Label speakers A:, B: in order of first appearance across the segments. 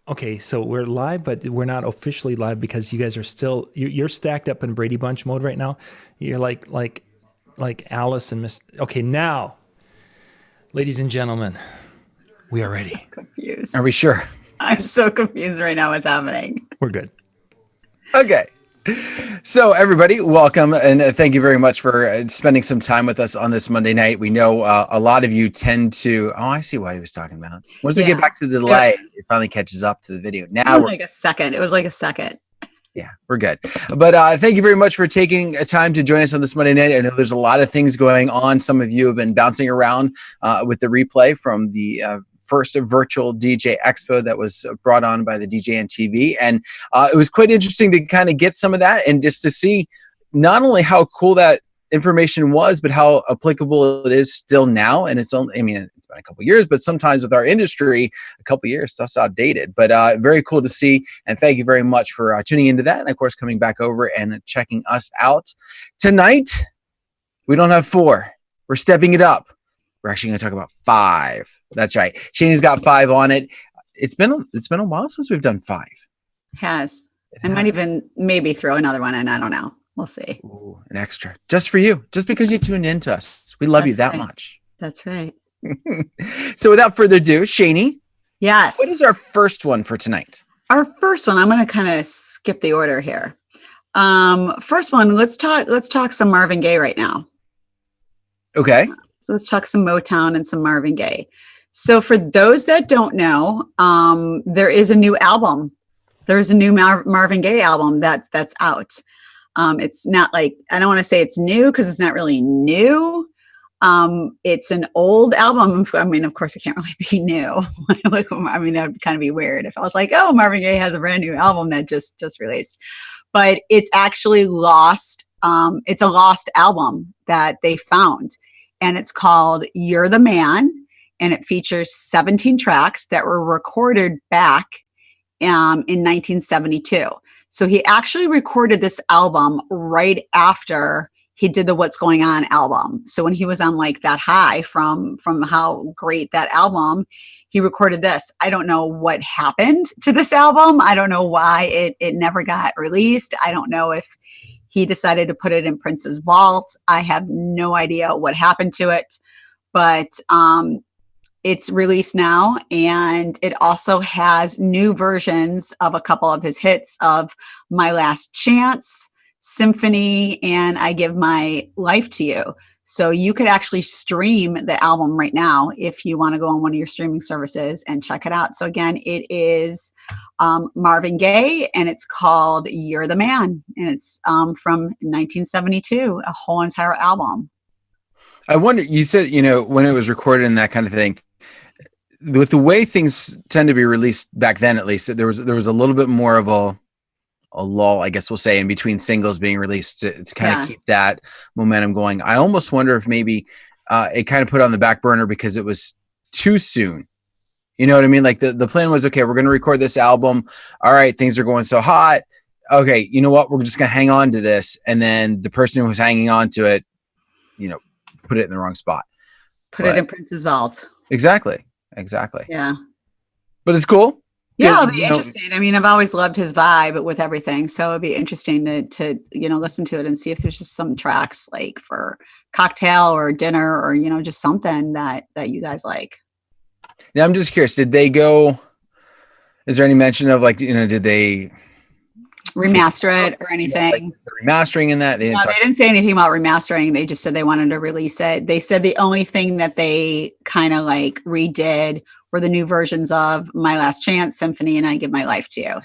A: Okay, so we're live, but we're not officially live because you guys are still you're stacked up in Brady Bunch mode right now. You're like Alice and Miss. Okay, now, ladies and gentlemen, we are
B: I'm so
A: ready.
B: confused.
C: Are we sure?
B: I'm so confused right now. What's happening?
A: We're good.
C: Okay. So everybody, welcome, and thank you very much for spending some time with us on this Monday night. We know a lot of you tend to. Oh, I see what he was talking about. Once we get back to the delay, it finally catches up to the video. Now,
B: like a second. It was like a second.
C: Yeah, we're good. But thank you very much for taking time to join us on this Monday night. I know there's a lot of things going on. Some of you have been bouncing around with the replay from the first virtual DJ Expo that was brought on by the DJNTV. And it was quite interesting to kind of get some of that and just to see not only how cool that information was, but how applicable it is still now. And it's only, I mean, it's been a couple of years, but sometimes with our industry, a couple of years, stuff's outdated. But very cool to see. And thank you very much for tuning into that. And of course, coming back over and checking us out. Tonight, we don't have 4. We're stepping it up. We're actually going to talk about 5. That's right. Shani's got 5 on it. It's been a while since we've done 5.
B: I might even maybe throw another one in. I don't know. We'll see.
C: Ooh, an extra just for you, just because you tuned in to us. We love you that much.
B: That's right.
C: So without further ado, Shani.
B: Yes.
C: What is our first one for tonight?
B: Our first one, I'm going to kind of skip the order here. First one, let's talk some Marvin Gaye right now.
C: Okay.
B: So let's talk some Motown and some Marvin Gaye. So for those that don't know, there is a new album. There's a new Marvin Gaye album that's out. It's not like, I don't want to say it's new because it's not really new. It's an old album. I mean, of course, it can't really be new. I mean, that would kind of be weird if I was like, oh, Marvin Gaye has a brand new album that just released. But it's actually lost. It's a lost album that they found. And it's called You're the Man. And it features 17 tracks that were recorded back in 1972. So he actually recorded this album right after he did the What's Going On album. So when he was on like that high from how great that album, he recorded this. I don't know what happened to this album. I don't know why it never got released. I don't know if he decided to put it in Prince's vault. I have no idea what happened to it, but it's released now, and it also has new versions of a couple of his hits of My Last Chance, Symphony, and I Give My Life to You. So you could actually stream the album right now if you want to go on one of your streaming services and check it out. So again, it is Marvin Gaye, and it's called You're the Man. And it's from 1972, a whole entire album.
C: I wonder, you said, when it was recorded and that kind of thing, with the way things tend to be released back then, at least, there was a little bit more of a lull, I guess we'll say, in between singles being released to kind of keep that momentum going. I almost wonder if maybe it kind of put on the back burner because it was too soon. You know what I mean? Like the plan was, okay, we're going to record this album. All right, things are going so hot. Okay, you know what? We're just going to hang on to this. And then the person who was hanging on to it, put it in the wrong spot.
B: Put it in Prince's vault.
C: Exactly.
B: Yeah.
C: But it's cool.
B: Yeah, it'll be interesting. I mean, I've always loved his vibe with everything. So it'd be interesting to listen to it and see if there's just some tracks like for cocktail or dinner or, just something that you guys like.
C: Now, I'm just curious, is there any mention of did they
B: remaster it or anything?
C: Like the remastering in that?
B: They didn't say anything about remastering. They just said they wanted to release it. They said the only thing that they kind of like redid were the new versions of My Last Chance, Symphony, and I Give My Life to You.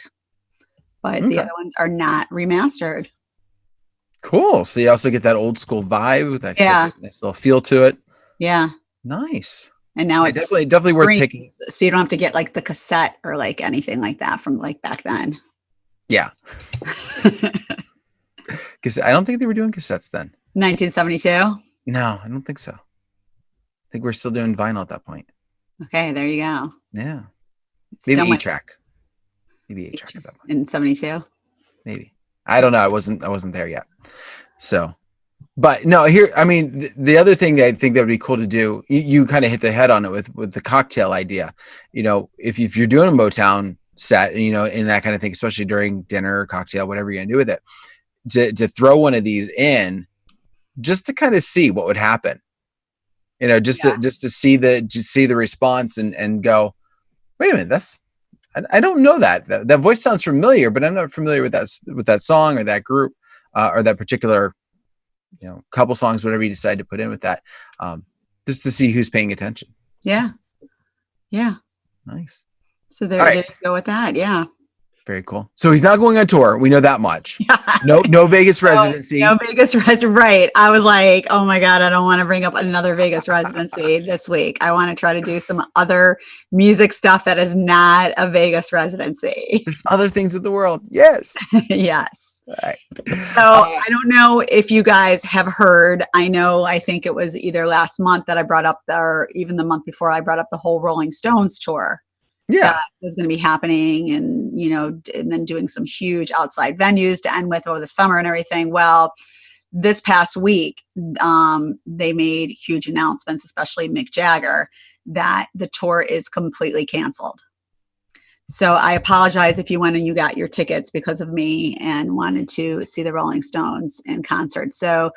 B: But the other ones are not remastered.
C: Cool. So you also get that old school vibe, that nice little feel to it.
B: Yeah.
C: Nice.
B: And now it's
C: definitely worth picking.
B: So you don't have to get like the cassette or like anything like that from like back then.
C: Yeah. Because I don't think they were doing cassettes then.
B: 1972?
C: No, I don't think so. I think we're still doing vinyl at that point.
B: Okay, there you go.
C: Yeah. Maybe 8-track. Maybe 8-track at that point.
B: In 72?
C: Maybe. I don't know. I wasn't there yet. So, but no, here, I mean, the other thing that I think that would be cool to do, you kind of hit the head on it with the cocktail idea. If you're doing a Motown set, and that kind of thing, especially during dinner, cocktail, whatever you're gonna do with it, to throw one of these in just to kind of see what would happen, just to see the response and go, wait a minute, I don't know that voice sounds familiar, but I'm not familiar with that song or that group, or that particular, couple songs, whatever you decide to put in with that, just to see who's paying attention.
B: Yeah.
C: Nice.
B: So there you go with that. Yeah.
C: Very cool. So he's not going on tour. We know that much. No Vegas residency.
B: No Vegas residency. Right. I was like, oh my God, I don't want to bring up another Vegas residency this week. I want to try to do some other music stuff that is not a Vegas residency.
C: There's other things in the world. Yes.
B: Yes.
C: All right.
B: So I don't know if you guys have heard. I think it was either last month that I brought up, or even the month before, I brought up the whole Rolling Stones tour.
C: Yeah.
B: That was going to be happening, and and then doing some huge outside venues to end with over the summer and everything. Well, this past week, they made huge announcements, especially Mick Jagger, that the tour is completely canceled. So I apologize if you went and you got your tickets because of me and wanted to see the Rolling Stones in concert. So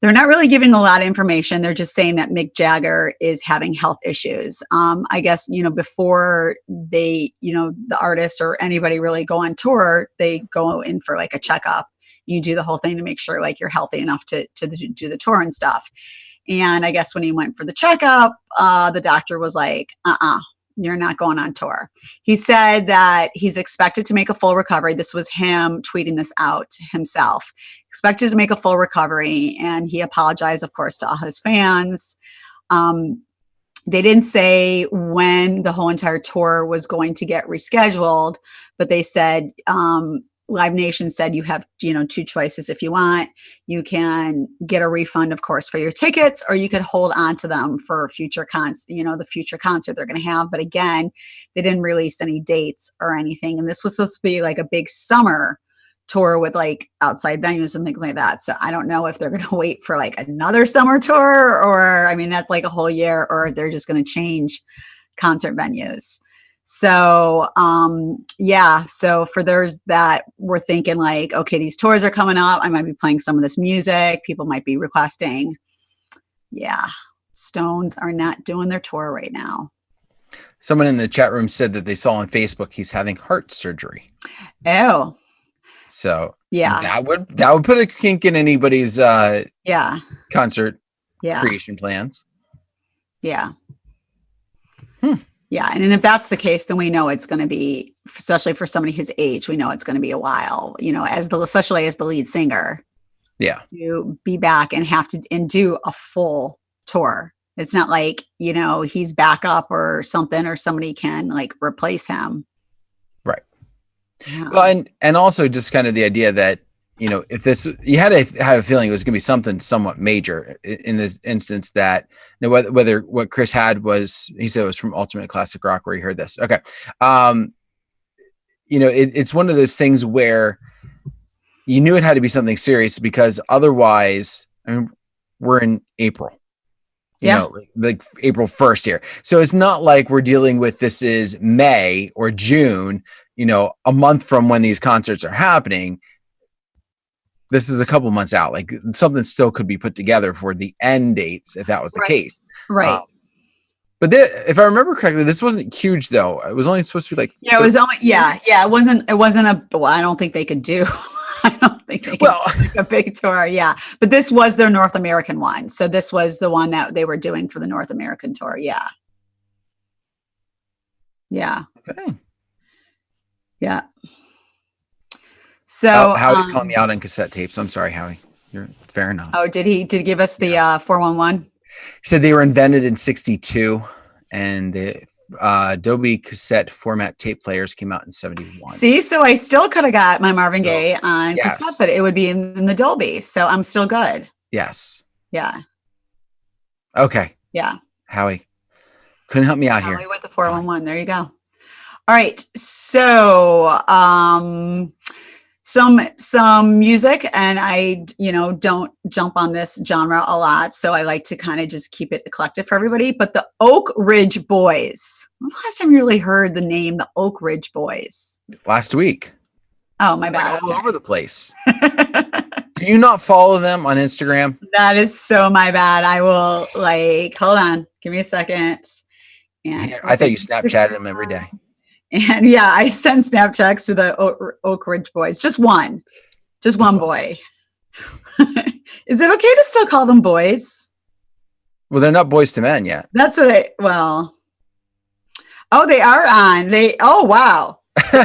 B: they're not really giving a lot of information. They're just saying that Mick Jagger is having health issues. I guess, before they, the artists or anybody really go on tour, they go in for like a checkup. You do the whole thing to make sure like you're healthy enough to do the tour and stuff. And I guess when he went for the checkup, the doctor was like, you're not going on tour. He said that he's expected to make a full recovery. This was him tweeting this out himself. Expected to make a full recovery. And he apologized, of course, to all his fans. They didn't say when the whole entire tour was going to get rescheduled, but they said, Live Nation said you have, two choices. If you want, you can get a refund, of course, for your tickets, or you could hold on to them for future the future concert they're going to have. But again, they didn't release any dates or anything. And this was supposed to be like a big summer tour with like outside venues and things like that. So I don't know if they're going to wait for like another summer tour, or, that's like a whole year, or they're just going to change concert venues. So, so for those that were thinking like, okay, these tours are coming up, I might be playing some of this music, people might be requesting. Yeah. Stones are not doing their tour right now.
C: Someone in the chat room said that they saw on Facebook he's having heart surgery.
B: Oh.
C: So
B: yeah,
C: that would put a kink in anybody's concert creation plans.
B: Yeah. Yeah. And if that's the case, then we know it's going to be, especially for somebody his age, we know it's going to be a while, especially as the lead singer.
C: Yeah.
B: To be back and have to do a full tour. It's not like, he's back up or something, or somebody can like replace him.
C: Right.
B: Yeah.
C: Well, and also just kind of the idea that, if this, you had to have a feeling it was going to be something somewhat major in this instance, that whether what Chris had was, he said it was from Ultimate Classic Rock where he heard this. Okay. It's one of those things where you knew it had to be something serious, because otherwise, we're in April, like April 1st here. So it's not like we're dealing with, this is May or June, a month from when these concerts are happening. This is a couple months out. Like, something still could be put together for the end dates if that was the case.
B: Right.
C: But if I remember correctly, this wasn't huge though. It was only supposed to be like,
B: it was only, it wasn't I don't think they could do, I don't think they could do like a big tour. Yeah. But this was their North American one. So this was the one that they were doing for the North American tour. Yeah. Yeah.
C: Okay.
B: Yeah. So
C: Howie's calling me out on cassette tapes. I'm sorry, Howie. You're fair enough.
B: Oh, did he give us the 411?
C: He said they were invented in 1962, and the Adobe cassette format tape players came out in 1971.
B: See, so I still could have got my Marvin Gaye on cassette, but it would be in the Dolby. So I'm still good.
C: Yes.
B: Yeah.
C: Okay.
B: Yeah.
C: Howie, couldn't help me out here.
B: With the 411. There you go. All right. So, some music, and I, don't jump on this genre a lot, so I like to kind of just keep it eclectic for everybody. But the Oak Ridge Boys. When was the last time you really heard the name, the Oak Ridge Boys?
C: Last week.
B: Oh, my bad.
C: All over the place. Do you not follow them on Instagram?
B: That is so my bad. I will hold on, give me a second. And
C: I thought you Snapchatted them every day.
B: And yeah, I send Snapchats to the Oak Ridge Boys. Just one boy. Is it okay to still call them boys?
C: Well, they're not boys to men yet.
B: That's what they are on. Oh, wow. They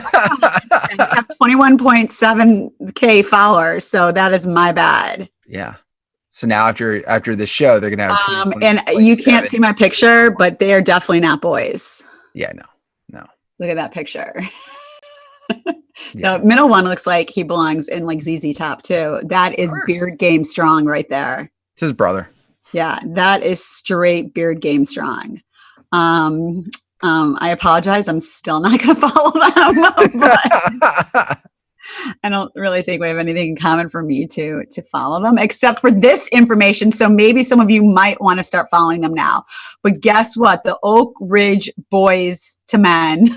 B: have 21.7K followers. So that is my bad.
C: Yeah. So now after the show, they're going to have,
B: and you can't see my picture, but they are definitely not boys.
C: Yeah, no.
B: Look at that picture.
C: Yeah.
B: The middle one looks like he belongs in like ZZ Top too. That is beard game strong right there.
C: It's his brother.
B: Yeah, that is straight beard game strong. I apologize. I'm still not going to follow them. But I don't really think we have anything in common for me to follow them, except for this information. So maybe some of you might want to start following them now. But guess what? The Oak Ridge Boys to men,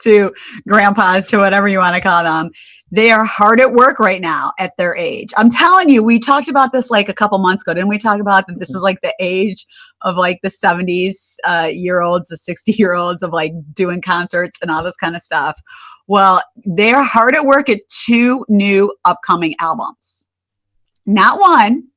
B: to grandpas, to whatever you want to call them, they are hard at work right now at their age. I'm telling you, we talked about this like a couple months ago. Didn't we talk about that this is like the age of like the 70s year olds, the 60-year-olds of like doing concerts and all this kind of stuff? Well, they're hard at work at 2 new upcoming albums. Not one,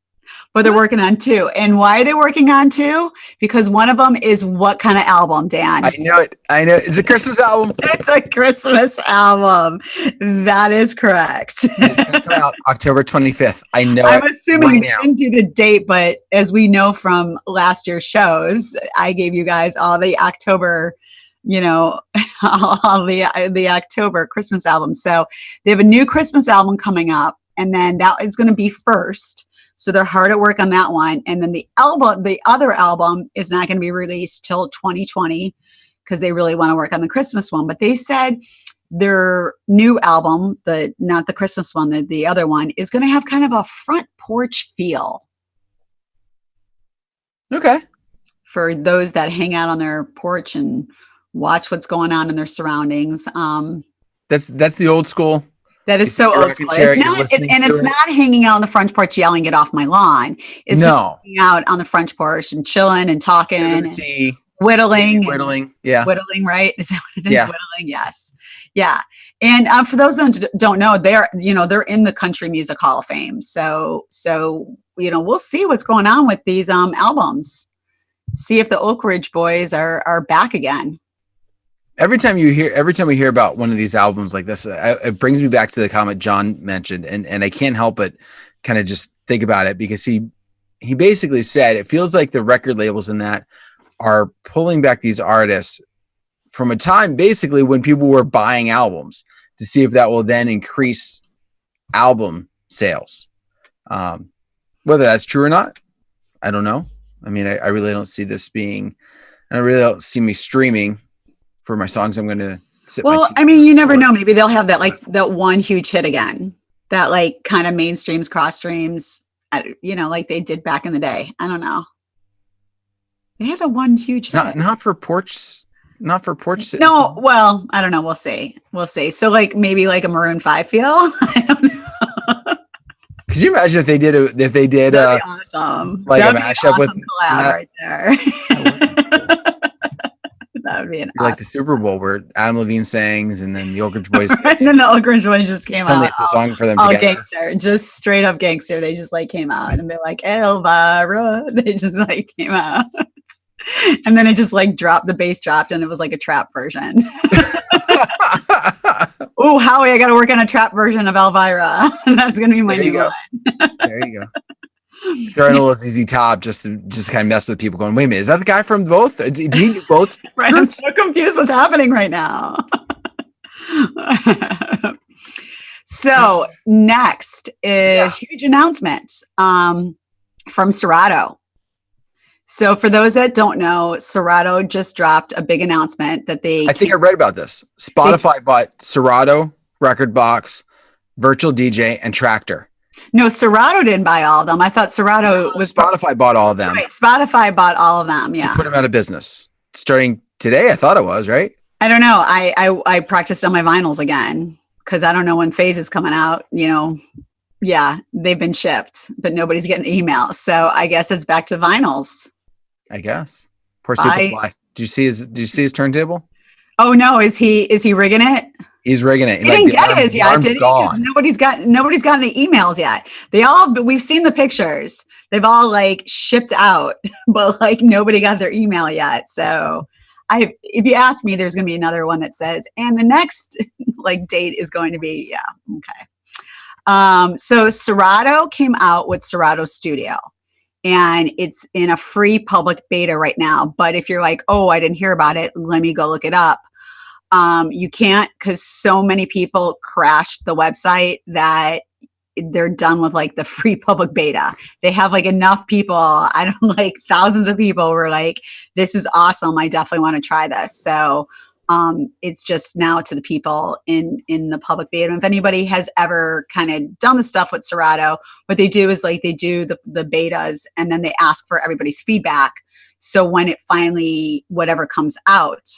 B: but they're working on 2. And why are they working on 2? Because one of them is what kind of album, Dan?
C: I know it. It's a Christmas album.
B: It's a Christmas album. That is correct.
C: It's going to come out October 25th. I know.
B: I'm assuming they didn't do the date, but as we know from last year's shows, I gave you guys all the October, all the October Christmas albums. So they have a new Christmas album coming up, and then that is going to be first. So they're hard at work on that one. And then the other album is not going to be released till 2020 because they really want to work on the Christmas one. But they said their new album, not the Christmas one, the other one, is going to have kind of a front porch feel.
C: Okay.
B: For those that hang out on their porch and watch what's going on in their surroundings.
C: That's the old school.
B: That is so old school. It's not hanging out on the front porch yelling, "Get off my lawn." It's just hanging out on the front porch and chilling and talking and whittling.
C: Yeah.
B: Whittling, right? Is that what it is?
C: Yeah.
B: Whittling, yes. Yeah. And for those that don't know, they're in the Country Music Hall of Fame. So we'll see what's going on with these albums. See if the Oak Ridge Boys are back again.
C: Every time we hear about one of these albums like this, it brings me back to the comment John mentioned, and I can't help but kind of just think about it because he basically said it feels like the record labels in that are pulling back these artists from a time basically when people were buying albums to see if that will then increase album sales. Whether that's true or not, I don't know. I mean, I really don't see this being, I really don't see me streaming for my songs. I'm going to sit.
B: Well, I mean, you never know. Maybe they'll have that one huge hit again, that like kind of mainstreams, cross streams, like they did back in the day. I don't know. They had the one huge hit.
C: Not for porch. Not for porch.
B: No, well, I don't know. We'll see. So like maybe like a Maroon 5 feel. I don't know.
C: Could you imagine if they did that'd be
B: awesome.
C: Like
B: that'd
C: a mashup
B: awesome
C: with
B: collab right there. That would be an awesome.
C: Like the Super Bowl where Adam Levine sings and then the Oak Ridge Boys.
B: And then the Oak Ridge Boys just came out.
C: It's a song for them
B: all
C: together.
B: Gangster, just straight up gangster. They just like came out and they're like Elvira. They just like came out. And then it just like dropped, the bass dropped and it was like a trap version. Oh, Howie, I got to work on a trap version of Elvira. That's going to be my new one.
C: There you go. Throwing a little ZZ Top just to kind of mess with people going, wait a minute, is that the guy from both? Did he do both?
B: Right, I'm so confused what's happening right now. So next, a huge announcement from Serato. So for those that don't know, Serato just dropped a big announcement that I
C: think I read about this. Spotify bought Serato, Record Box, Virtual DJ, and Tractor.
B: No, Serato didn't buy all of them. I thought Serato was
C: Spotify bought all of them.
B: Right, Spotify bought all of them. Yeah.
C: To put them out of business. Starting today, I thought it was, right?
B: I don't know. I practiced on my vinyls again because I don't know when Phase is coming out. Yeah, they've been shipped, but nobody's getting the email. So I guess it's back to vinyls.
C: I guess. Poor Superfly. Did you see his turntable?
B: Oh no, is he rigging it?
C: He's rigging it.
B: He didn't get his yet, did he? Nobody's gotten the emails yet. We've seen the pictures. They've all like shipped out, but like nobody got their email yet. So if you ask me, there's going to be another one that says, and the next like date is going to be, yeah. Okay. So Serato came out with Serato Studio, and it's in a free public beta right now. But if you're like, oh, I didn't hear about it, let me go look it up. You can't, because so many people crashed the website that they're done with like the free public beta. They have like enough people. I don't like thousands of people were like, this is awesome. I definitely want to try this. So it's just now to the people in the public beta. And if anybody has ever kind of done the stuff with Serato, what they do is like they do the betas and then they ask for everybody's feedback. So when it finally, whatever comes out,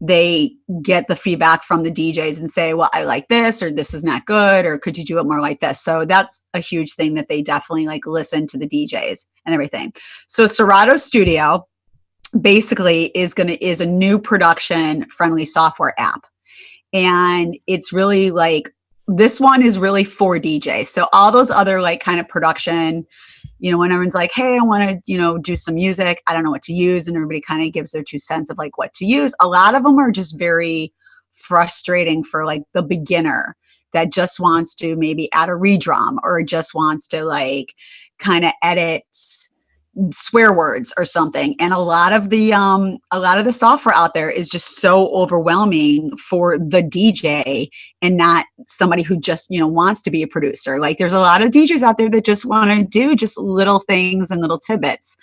B: they get the feedback from the DJs and say, well, I like this, or this is not good, or could you do it more like this? So that's a huge thing that they definitely like listen to the DJs and everything. So Serato Studio basically is a new production friendly software app. And it's really like, this one is really for DJs. So all those other like kind of production, when everyone's like, hey, I want to, do some music, I don't know what to use. And everybody kind of gives their 2 cents of like what to use. A lot of them are just very frustrating for like the beginner that just wants to maybe add a redrum or just wants to like kind of edit swear words or something. And a lot of the software out there is just so overwhelming for the DJ and not somebody who just, wants to be a producer. Like there's a lot of DJs out there that just want to do just little things and little tidbits.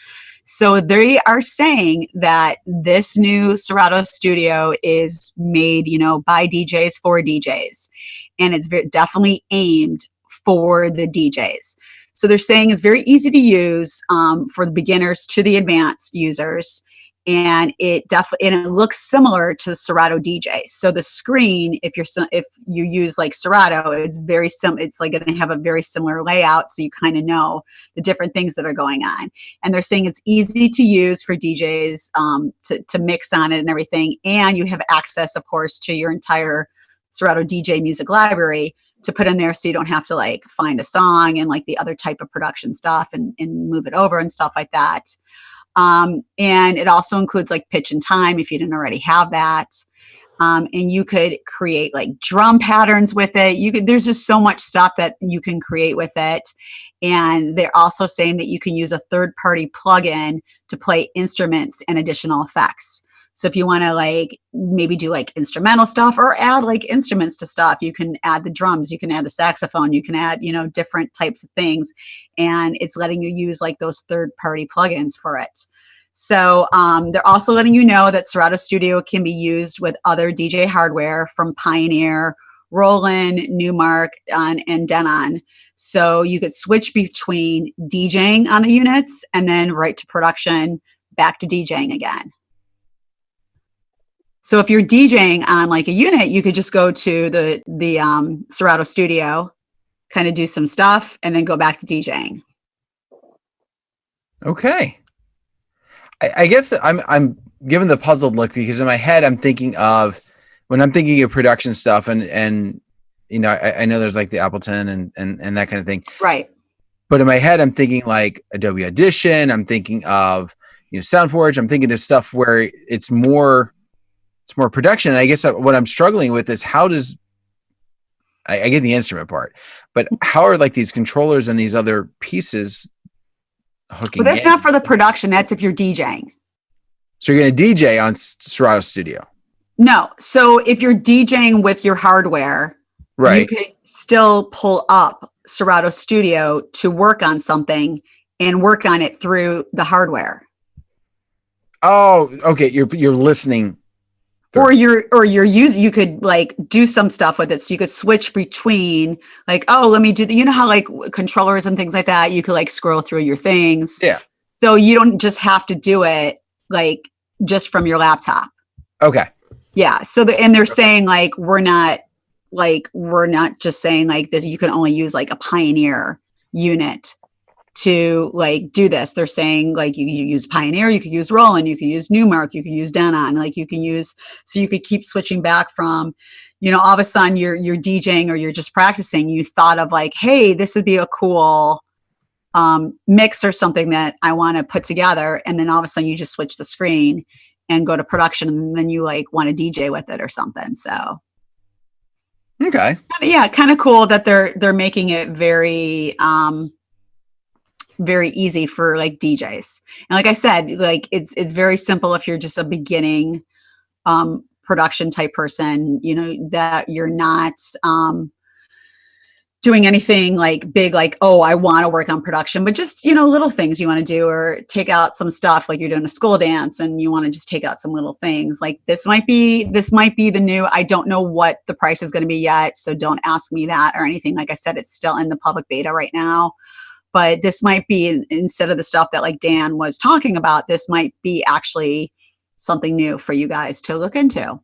B: So they are saying that this new Serato Studio is made, by DJs for DJs, and it's definitely aimed for the DJs. So they're saying it's very easy to use for the beginners to the advanced users, and it looks similar to Serato DJ. So the screen, if you use like Serato, it's very It's like going to have a very similar layout, so you kind of know the different things that are going on. And they're saying it's easy to use for DJs to mix on it and everything, and you have access, of course, to your entire Serato DJ music library to put in there, so you don't have to like find a song and like the other type of production stuff and move it over and stuff like that. And it also includes like pitch and time if you didn't already have that. And you could create like drum patterns with it. There's just so much stuff that you can create with it. And they're also saying that you can use a third-party plugin to play instruments and additional effects. So if you want to like maybe do like instrumental stuff or add like instruments to stuff, you can add the drums, you can add the saxophone, you can add, different types of things. And it's letting you use like those third-party plugins for it. So they're also letting you know that Serato Studio can be used with other DJ hardware from Pioneer, Roland, Newmark, and Denon. So you could switch between DJing on the units and then right to production, back to DJing again. So if you're DJing on like a unit, you could just go to the Serato Studio, kind of do some stuff, and then go back to DJing.
C: Okay. I guess I'm given the puzzled look because in my head I'm thinking of when I'm thinking of production stuff and I know there's like the Appleton and that kind of thing.
B: Right.
C: But in my head I'm thinking like Adobe Audition. I'm thinking of SoundForge. I'm thinking of stuff where it's more production. And I guess what I'm struggling with is how does I get the instrument part, but how are like these controllers and these other pieces hooking?
B: Well, that's not for the production. That's if you're DJing.
C: So you're going to DJ on Serato Studio?
B: No. So if you're DJing with your hardware,
C: right,
B: you could still pull up Serato Studio to work on something and work on it through the hardware.
C: Oh, okay. You're listening.
B: Or you could like do some stuff with it. So you could switch between like, oh, let me do you know how like controllers and things like that, you could like scroll through your things.
C: Yeah.
B: So you don't just have to do it like just from your laptop.
C: Okay.
B: Yeah. So they're saying like, we're not just saying like this, you can only use like a Pioneer unit to like do this. They're saying like you use Pioneer, you could use Roland, you could use Newmark, you could use Denon, like you can use, so you could keep switching back from, you know, all of a sudden you're DJing or you're just practicing, you thought of like, hey, this would be a cool mix or something that I want to put together. And then all of a sudden you just switch the screen and go to production, and then you like want to DJ with it or something. So
C: okay.
B: Yeah, kind of cool that they're making it very very easy for like DJs. And like I said, like it's very simple if you're just a beginning production type person, you know, that you're not doing anything like big, like, oh, I want to work on production, but just, you know, little things you want to do, or take out some stuff like you're doing a school dance and you want to just take out some little things. Like this might be the new, I don't know what the price is going to be yet, so don't ask me that or anything. Like I said, it's still in the public beta right now. But this might be, instead of the stuff that like Dan was talking about, this might be actually something new for you guys to look into.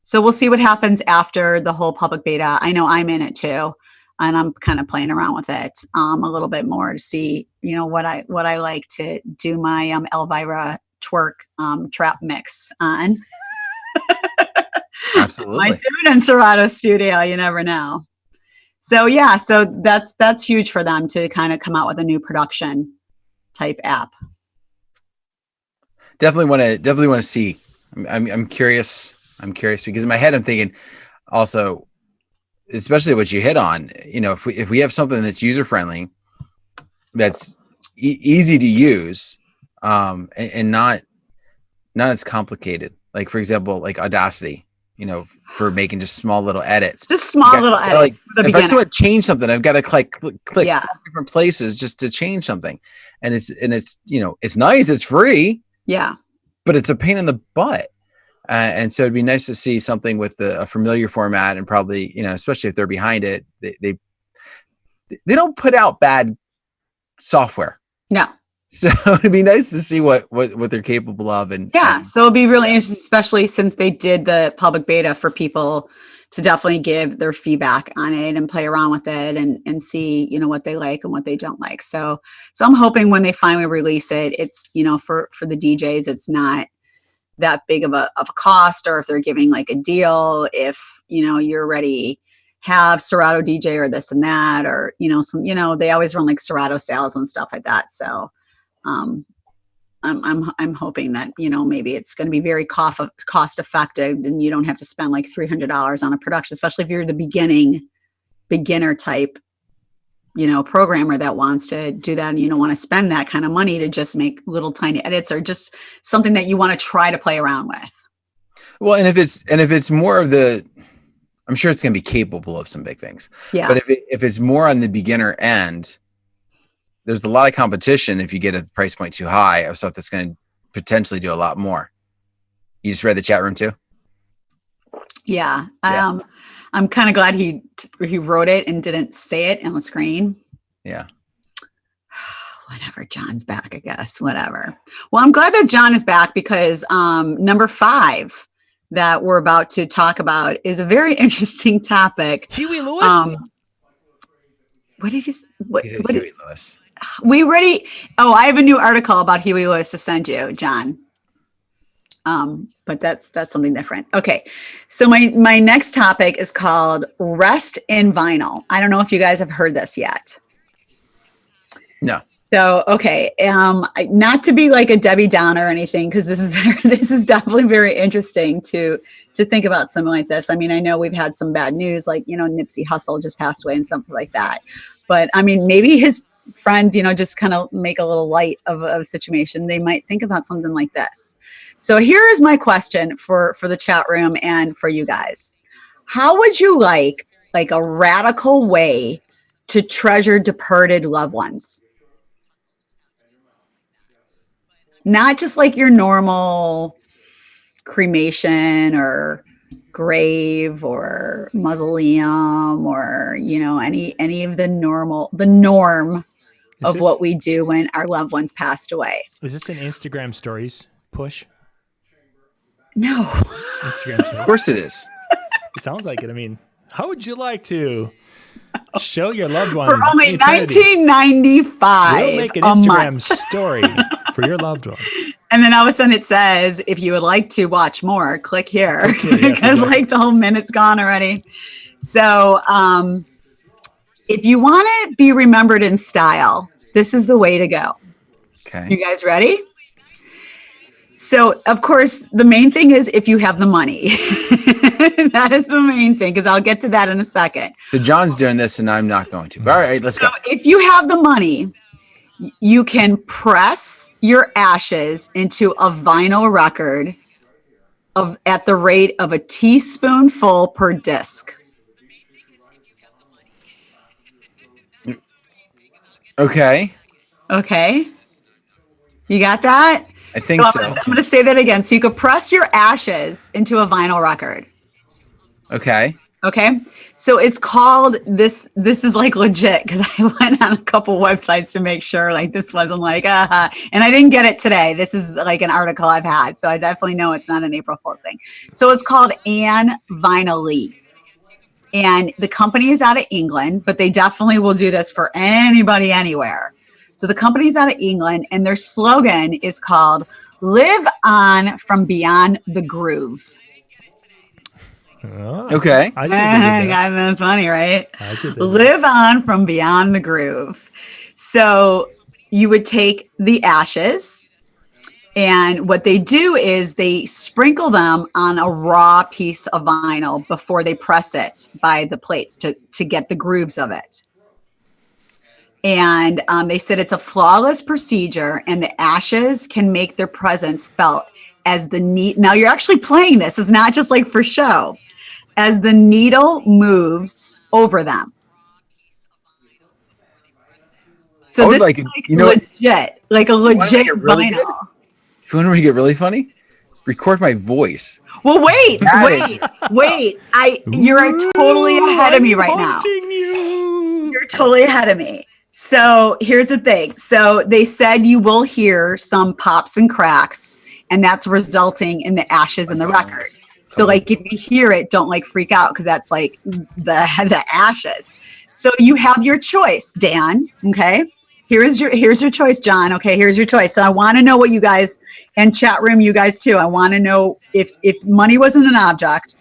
B: So we'll see what happens after the whole public beta. I know I'm in it too, and I'm kind of playing around with it a little bit more to see, you know, what I like to do my Elvira twerk trap mix on.
C: Absolutely.
B: I do it in Serato Studio. You never know. So yeah, so that's huge for them to kind of come out with a new production type app.
C: Definitely want to see. I'm curious. I'm curious because in my head I'm thinking also, especially what you hit on. You know, if we have something that's user friendly, that's easy to use, and not as complicated. Like for example, like Audacity. You know, for making just small little edits.
B: Just small little edits.
C: Like, if I just want to change something, I've got to click
B: yeah.
C: different places just to change something. And it's you know, it's nice, it's free.
B: Yeah.
C: But it's a pain in the butt. And so it'd be nice to see something with a familiar format, and probably, you know, especially if they're behind it, they don't put out bad software.
B: No.
C: So it'd be nice to see what they're capable of. And
B: yeah, so it'll be really interesting, especially since they did the public beta, for people to definitely give their feedback on it and play around with it and see, you know, what they like and what they don't like. So I'm hoping when they finally release it, it's, you know, for the DJs, it's not that big of a cost, or if they're giving like a deal, if, you know, you're already have Serato DJ or this and that, or, you know, some, you know, they always run like Serato sales and stuff like that. So I'm hoping that, you know, maybe it's going to be very cost effective, and you don't have to spend like $300 on a production, especially if you're the beginner type, you know, programmer that wants to do that, and you don't want to spend that kind of money to just make little tiny edits, or just something that you want to try to play around with.
C: Well, and if it's more of the, I'm sure it's going to be capable of some big things.
B: Yeah.
C: But if it's more on the beginner end, there's a lot of competition if you get a price point too high of stuff that's going to potentially do a lot more. You just read the chat room too?
B: Yeah. I'm kind of glad he wrote it and didn't say it on the screen.
C: Yeah.
B: Whatever. John's back, I guess. Whatever. Well, I'm glad that John is back, because number 5 that we're about to talk about is a very interesting topic.
D: Huey Lewis?
B: What did he?
C: Huey Lewis.
B: I have a new article about Huey Lewis to send you, John. But that's something different. Okay. So my next topic is called Rest in Vinyl. I don't know if you guys have heard this yet.
C: No.
B: So, okay. Not to be like a Debbie Downer or anything, because this is definitely very interesting to think about something like this. I mean, I know we've had some bad news, like, you know, Nipsey Hussle just passed away and something like that. But I mean, maybe his friends, you know, just kind of make a little light of a situation. They might think about something like this. So here is my question for the chat room and for you guys. How would you like a radical way to treasure departed loved ones? Not just like your normal, cremation or grave or mausoleum or, any of the norm of what we do when our loved ones passed away.
A: Is this an Instagram stories push?
B: No.
A: Instagram stories?
C: Of course it is.
A: It sounds like it. I mean, how would you like to show your loved one
B: for only
A: eternity?
B: $19.95
A: We'll make an
B: a
A: Instagram
B: month.
A: story for your loved one.
B: And then all of a sudden it says, if you would like to watch more, click here.
A: Okay, yes,
B: because
A: exactly.
B: the whole minute's gone already. So if you want to be remembered in style, this is the way to go.
C: Okay.
B: You guys ready? So, of course, the main thing is if you have the money. That is the main thing, because I'll get to that in a second.
C: So John's doing this and I'm not going to. But all right, let's go.
B: So if you have the money, you can press your ashes into a vinyl record at the rate of a teaspoonful per disc.
C: Okay.
B: Okay. You got that?
C: I think so.
B: I'm going to say that again. So you could press your ashes into a vinyl record.
C: Okay.
B: Okay. So it's called this is like legit, because I went on a couple websites to make sure like this wasn't like, and I didn't get it today. This is like an article I've had. So I definitely know it's not an April Fool's thing. So it's called Anne Vinyl. And the company is out of England, but they definitely will do this for anybody anywhere. So the company's out of England, and their slogan is called "Live On from Beyond the Groove."
A: Oh,
C: Okay.
A: I see what they did there.
B: That's funny, right?
A: I see what they did.
B: Live on from beyond the groove. So you would take the ashes, and what they do is they sprinkle them on a raw piece of vinyl before they press it by the plates to get the grooves of it. And they said it's a flawless procedure, and the ashes can make their presence felt as the now you're actually playing this. It's not just like for show. As the needle moves over them. So this
C: like,
B: is like
C: you know what?
B: legit, like a legit
C: really
B: vinyl.
C: good? If you want to get really funny, record my voice.
B: Well, wait. You're totally ahead of me right now. You're totally ahead of me. So here's the thing. So they said you will hear some pops and cracks, and that's resulting in the ashes in the record. So like if you hear it, don't like freak out, because that's like the ashes. So you have your choice, Dan. Okay. Here's your choice, John. Okay, here's your choice. So I want to know what you guys, and chat room, you guys too. I want to know if money wasn't an object,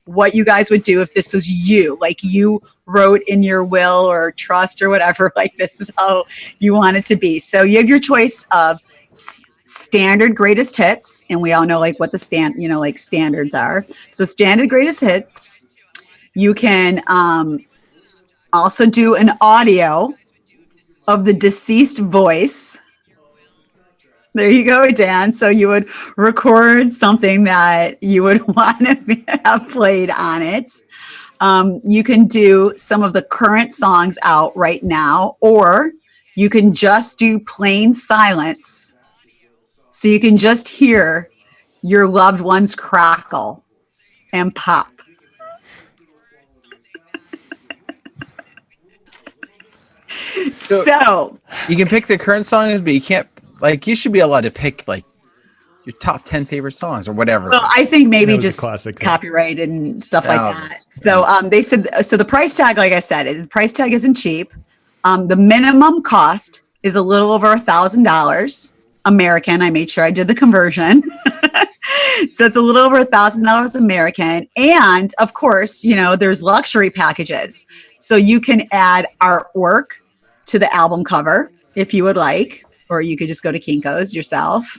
B: what you guys would do if this was you, like you wrote in your will or trust or whatever, like this is how you want it to be. So you have your choice of standard greatest hits, and we all know like what the standards are. So standard greatest hits. You can also do an audio of the deceased voice. There you go, Dan. So you would record something that you would want to have played on it. You can do some of the current songs out right now, or you can just do plain silence. So you can just hear your loved ones crackle and pop. So
C: you can pick the current songs, but you can't, like, you should be allowed to pick like your top 10 favorite songs or whatever.
B: Well, I think maybe
A: was a
B: just
A: classic, yeah.
B: copyright and stuff like that. So they said, so the price tag, like I said, the price tag isn't cheap. The minimum cost is a little over $1,000 American. I made sure I did the conversion. So it's a little over $1,000 American. And of course, there's luxury packages. So you can add artwork to the album cover if you would like, or you could just go to Kinko's yourself.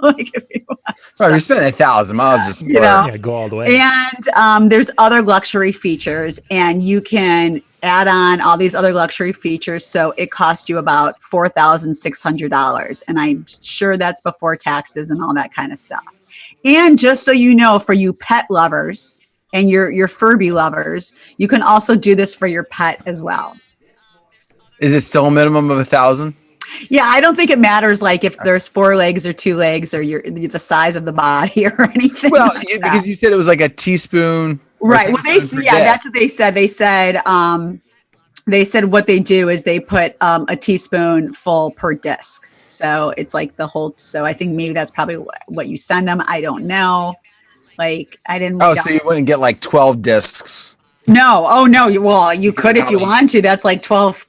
B: Like if you want.
C: Right, we spent $1,000 miles just
A: Yeah, go all the way.
B: And there's other luxury features, and you can add on all these other luxury features. So it costs you about $4,600. And I'm sure that's before taxes and all that kind of stuff. And just so you know, for you pet lovers and your Furby lovers, you can also do this for your pet as well.
C: Is it still a minimum of 1,000?
B: Yeah, I don't think it matters like if there's 4 legs or 2 legs or the size of the body or anything.
C: Well,
B: like
C: because you said it was like a teaspoon.
B: Right. Well, that's what they said. They said what they do is they put a teaspoonful per disc. So it's like the whole. So I think maybe that's probably what you send them. I don't know. Like I didn't.
C: Oh, so you wouldn't get like 12 discs?
B: No. Oh no. Well, you could if you want to. That's like 12.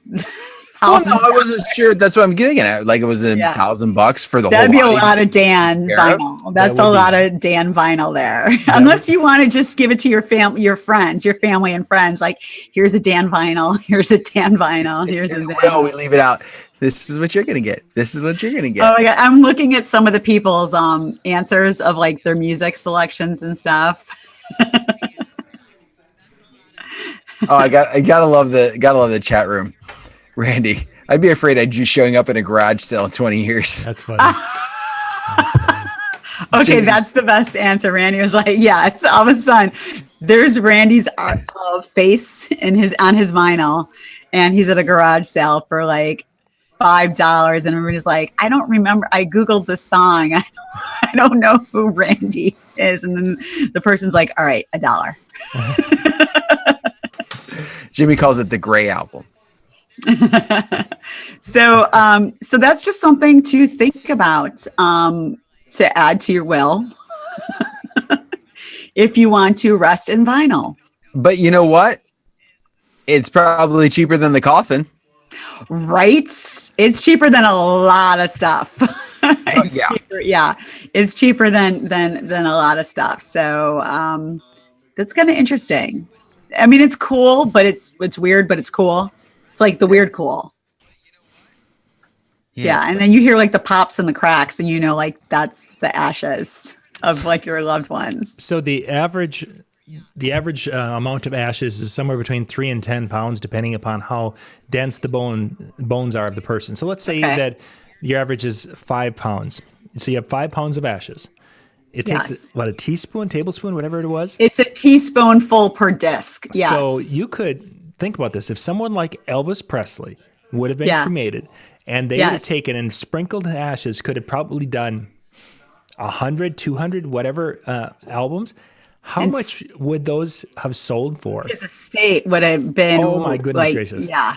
C: Oh no, I wasn't sure. That's what I'm getting at. Like it was $1,000 for the
B: That'd
C: whole.
B: That'd be a lot of Dan vinyl. That's a lot of Dan vinyl there. Unless you want to just give it to your family, your family and friends. Like, here's a Dan vinyl. Here's a Dan vinyl. Here's a.
C: No, we leave it out. This is what you're gonna get. This is what you're gonna get.
B: Oh my God. I'm looking at some of the people's answers of like their music selections and stuff.
C: Oh, I gotta love the chat room. Randy, I'd be afraid I'd just showing up in a garage sale in 20 years.
A: That's funny.
B: Okay, that's the best answer. Randy was like, yeah, it's all of a sudden there's Randy's face on his vinyl, and he's at a garage sale for like $5, and everybody's like, I don't remember. I Googled the song. I don't know who Randy is. And then the person's like, all right, $1.
C: Jimmy calls it the Gray album.
B: So that's just something to think about, to add to your will if you want to rest in vinyl.
C: But you know what? It's probably cheaper than the coffin.
B: Right? It's cheaper than a lot of stuff. It's cheaper than a lot of stuff. So that's kind of interesting. I mean, it's cool, but it's weird, but it's cool. It's like the weird cool. Yeah. And then you hear like the pops and the cracks, and you know, like that's the ashes of like your loved ones.
A: So the average amount of ashes is somewhere between 3 and 10 pounds, depending upon how dense the bones are of the person. So let's say that your average is 5 pounds. So you have 5 pounds of ashes. It takes a teaspoon, tablespoon, whatever it was.
B: It's a teaspoonful per disc. Yes.
A: So you could think about this. If someone like Elvis Presley would have been cremated, and they would have taken and sprinkled ashes, could have probably done 100, 200, whatever albums. How much would those have sold for?
B: His estate would have been.
A: Oh my goodness gracious!
B: Yeah,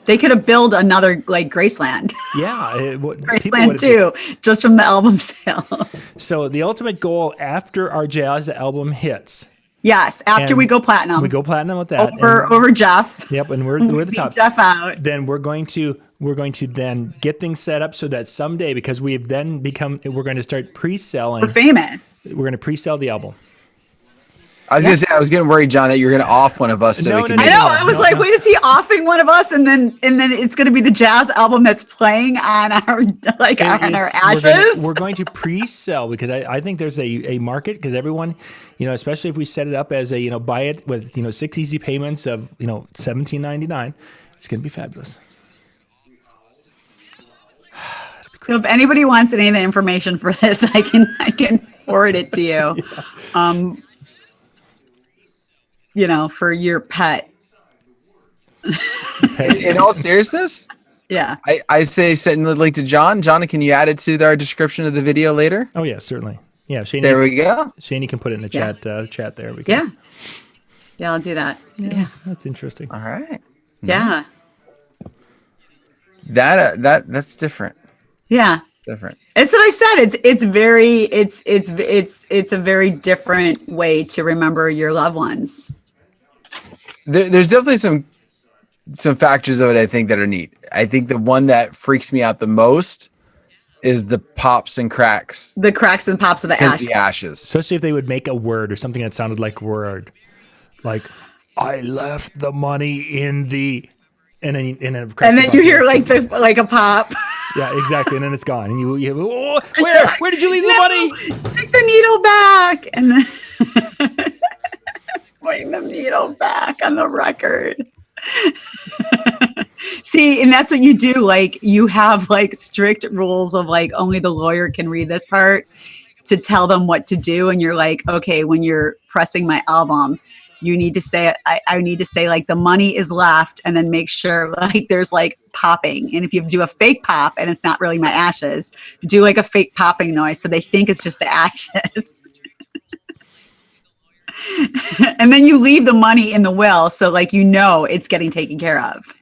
B: they could have built another like Graceland.
A: Yeah,
B: Graceland too, just from the album sales.
A: So the ultimate goal after our jazz album hits.
B: Yes, after we go platinum.
A: We go platinum with that.
B: Over Jeff.
A: Yep, and we're the top.
B: Jeff out.
A: Then we're going to then get things set up so that someday, because we're going to start pre-selling.
B: We're famous.
A: We're going to pre-sell the album.
C: I was gonna say, I was getting worried, John, that you were gonna off one of us.
B: I know. I was like, wait, is he offing one of us? And then it's gonna be the jazz album that's playing on our on our ashes.
A: We're going to pre-sell, because I think there's a market, because everyone, especially if we set it up as a buy it with 6 easy payments of $17.99, it's gonna be fabulous.
B: So if anybody wants any of the information for this, I can forward it to you. For your pet.
C: In all seriousness?
B: Yeah.
C: I say send the link to John. John, can you add it to our description of the video later?
A: Oh yeah, certainly. Yeah, Shani.
C: There we go.
A: Shani can put it in the chat there.
B: Yeah, I'll do that. Yeah.
A: That's interesting.
C: All right.
B: Yeah.
C: That's different.
B: Yeah.
C: Different.
B: It's what I said. It's a very different way to remember your loved ones.
C: There's definitely some factors of it I think that are neat. I think the one that freaks me out the most is the pops and cracks.
B: The cracks and pops of the ashes.
C: The ashes.
A: Especially if they would make a word or something that sounded like word. Like, I left the money in the... And then you hear like a pop.
B: Yeah,
A: exactly. And then it's gone. And you where did you leave the money?
B: Take the needle back. And then putting the needle back on the record. See, and that's what you do. Like, you have like strict rules of like only the lawyer can read this part to tell them what to do. And you're like, okay, when you're pressing my album, you need to say, I need to say like the money is left, and then make sure like there's like popping. And if you do a fake pop and it's not really my ashes, do like a fake popping noise so they think it's just the ashes. And then you leave the money in the will, so like it's getting taken care of.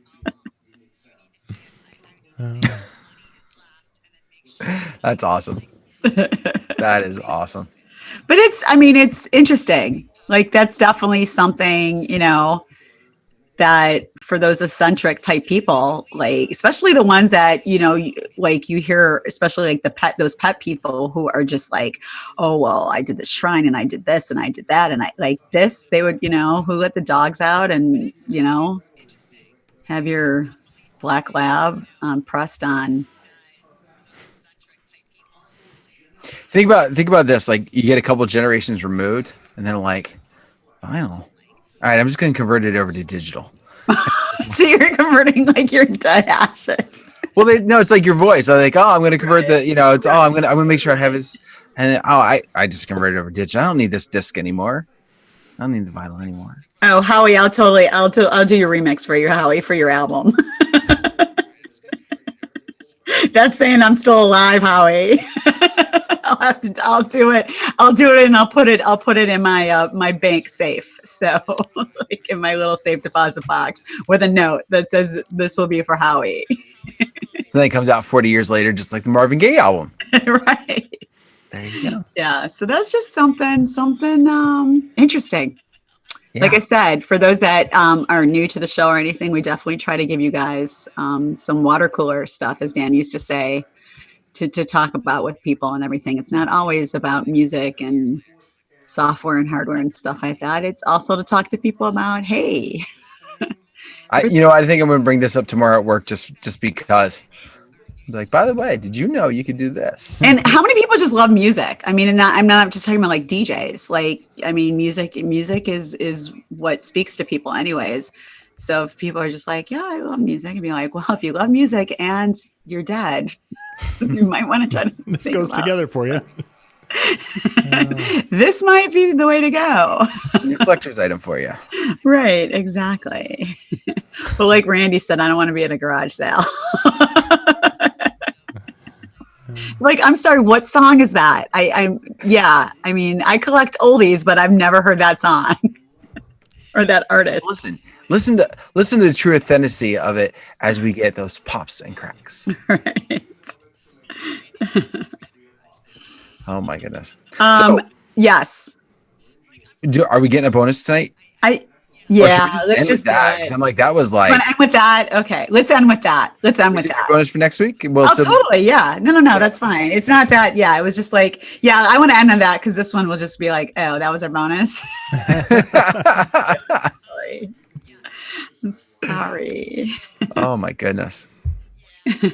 C: That's awesome. That is awesome.
B: But it's interesting. Like that's definitely something, that for those eccentric type people, like especially the ones that, like you hear, especially like those pet people who are just like, oh, well, I did the shrine and I did this and I did that. And I like this, they would, who let the dogs out and, have your black lab pressed on.
C: Think about this. Like you get a couple generations removed and they're like, vinyl. All right, I'm just going to convert it over to digital.
B: So you're converting like your dead ashes.
C: Well, it's like your voice. I'm like, oh, I'm going to convert I'm going to make sure I have his, and I just converted it over to digital. I don't need this disc anymore. I don't need the vinyl anymore.
B: Oh, Howie, I'll do your remix for you, Howie, for your album. That's saying I'm still alive, Howie. I'll do it, and I'll put it in my bank safe. So like in my little safe deposit box with a note that says this will be for Howie.
C: So then it comes out 40 years later, just like the Marvin Gaye album.
B: Right.
C: There you go.
B: Yeah. So that's just something interesting. Yeah. Like I said, for those that are new to the show or anything, we definitely try to give you guys some water cooler stuff, as Dan used to say, to talk about with people and everything. It's not always about music and software and hardware and stuff like that. It's also to talk to people about, hey.
C: I think I'm going to bring this up tomorrow at work just because. Like, by the way, did you know you could do this?
B: And how many people just love music? I mean, and I'm not just talking about like DJs. Like, I mean, music is what speaks to people anyways. So if people are just like, yeah, I love music, and be like, well, if you love music and you're dead, you might want to try to.
A: This goes together for you.
B: This might be the way to go.
C: Your collector's item for you.
B: Right, exactly. But like Randy said, I don't want to be at a garage sale. Like, I'm sorry, what song is that? I mean, I collect oldies, but I've never heard that song or that artist.
C: Listen to the true authenticity of it as we get those pops and cracks.
B: Right.
C: Oh my goodness.
B: Yes.
C: Are we getting a bonus tonight?
B: Yeah,
C: let's just end with that, because I'm like, that was like.
B: Want to end with that? Okay, let's end with that.
C: Bonus for next week? Well,
B: totally. Yeah. No, that's fine. It's not that. Yeah, it was just like, yeah, I want to end on that because this one will just be like, oh, that was our bonus. Sorry.
C: Oh my goodness.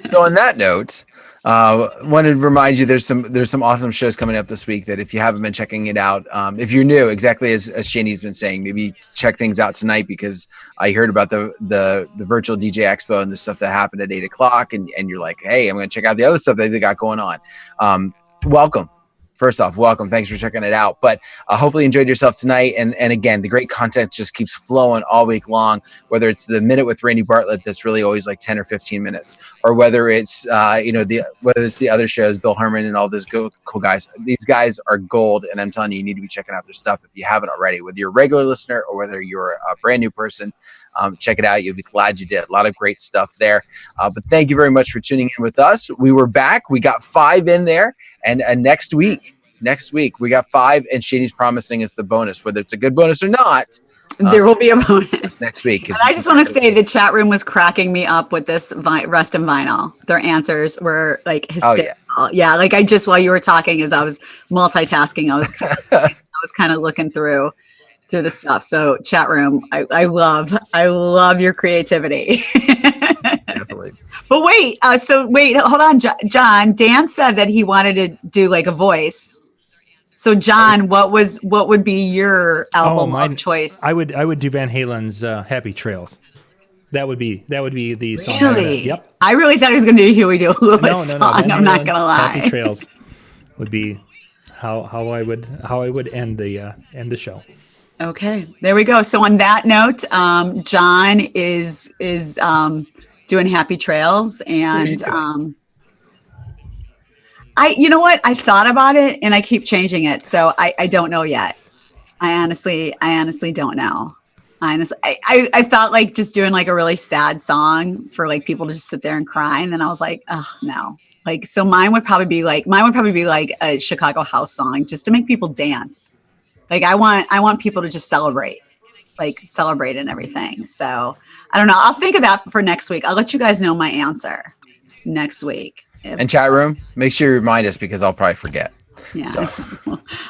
C: So on that note, wanted to remind you there's some awesome shows coming up this week that if you haven't been checking it out, if you're new, exactly as Shani's been saying, maybe check things out tonight, because I heard about the virtual DJ Expo and the stuff that happened at 8:00, and you're like, hey, I'm going to check out the other stuff that they got going on. Welcome. First off, welcome. Thanks for checking it out. But hopefully you enjoyed yourself tonight. And again, the great content just keeps flowing all week long, whether it's the Minute with Randy Bartlett that's really always like 10 or 15 minutes, or whether it's whether it's the other shows, Bill Herman and all those cool guys. These guys are gold, and I'm telling you, you need to be checking out their stuff if you haven't already. Whether you're a regular listener or whether you're a brand new person, check it out. You'll be glad you did. A lot of great stuff there. But thank you very much for tuning in with us. We were back. We got 5 in there. And next week, we got 5, and Shani's promising us the bonus. Whether it's a good bonus or not,
B: there will be a bonus
C: next week.
B: And I just want to say the chat room was cracking me up with this Rust and Vinyl. Their answers were like hysterical. Oh, yeah, like I just, while you were talking, as I was multitasking, I was kind of looking through the stuff. So chat room, I love your creativity.
C: Definitely.
B: But wait, hold on, John. Dan said that he wanted to do like a voice. So John, what would be your album of choice?
A: I would do Van Halen's Happy Trails. That would be the song.
B: Really?
A: Yep.
B: I really thought he was going to do Huey Dewey Lewis song. I'm not going to lie.
A: Happy Trails would be how I would end the show.
B: Okay, there we go. So on that note, John is doing happy trails, and you know what? I thought about it, and I keep changing it, so I don't know yet. I honestly don't know. I felt like just doing like a really sad song for like people to just sit there and cry, and then I was like, oh no. Like, so mine would probably be like a Chicago house song just to make people dance. Like I want people to just celebrate and everything. So I don't know. I'll think of that for next week. I'll let you guys know my answer next week.
C: And chat room, make sure you remind us because I'll probably forget.
B: Yeah,
C: So.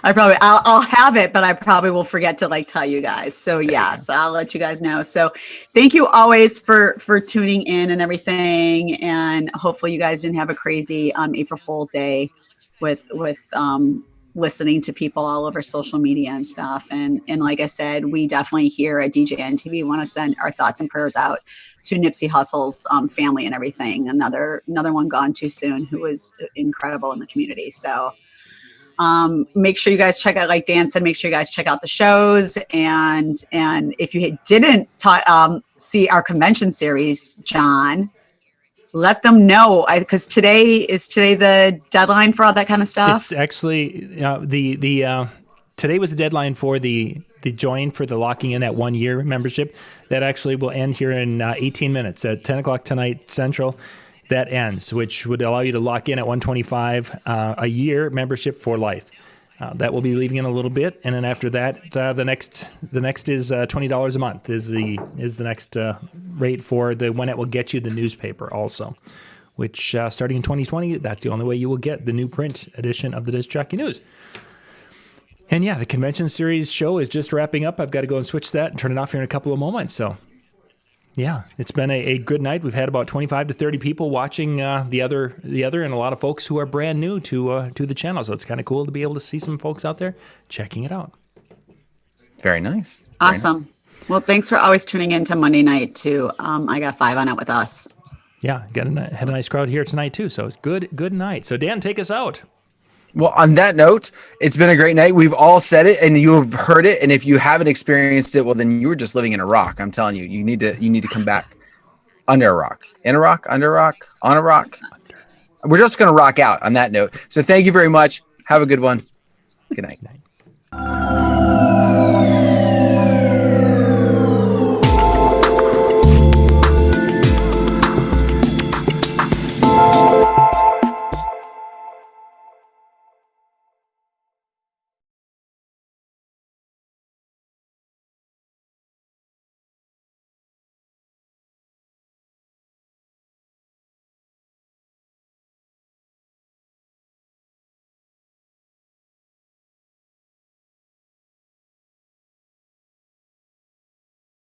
B: I'll have it, but I probably will forget to like tell you guys. So yeah, so I'll let you guys know. So thank you always for tuning in and everything. And hopefully you guys didn't have a crazy April Fool's Day with listening to people all over social media and stuff. And like I said, we definitely here at DJNTV want to send our thoughts and prayers out to Nipsey Hussle's family and everything. Another one gone too soon who was incredible in the community. So make sure you guys check out, like Dan said, make sure you guys check out the shows. And if you didn't see our convention series, John, let them know, because today the deadline for all that kind of stuff.
A: It's actually today was the deadline for the join for the locking in that 1 year membership. That actually will end here in 18 minutes at 10 o'clock tonight Central. That ends, which would allow you to lock in at $125 a year membership for life. That will be leaving in a little bit, and then after that, the next is $20 a month is the next rate for the one that will get you the newspaper also, which starting in 2020, that's the only way you will get the new print edition of the Disc Jockey News. And yeah, the convention series show is just wrapping up. I've got to go and switch that and turn it off here in a couple of moments. So. Yeah, it's been a good night. We've had about 25 to 30 people watching the other, and a lot of folks who are brand new to the channel. So it's kind of cool to be able to see some folks out there checking it out.
C: Very nice.
B: Awesome. Very nice. Well, thanks for always tuning in to Monday night too. I got 5 on it with us.
A: Yeah, had a nice crowd here tonight too. So it's good night. So Dan, take us out.
C: Well, on that note, it's been a great night. We've all said it and you have heard it. And if you haven't experienced it, well, then you were just living in a rock. I'm telling you, you need to come back under a rock, in a rock, under a rock, on a rock. We're just going to rock out on that note. So thank you very much. Have a good one. Good night.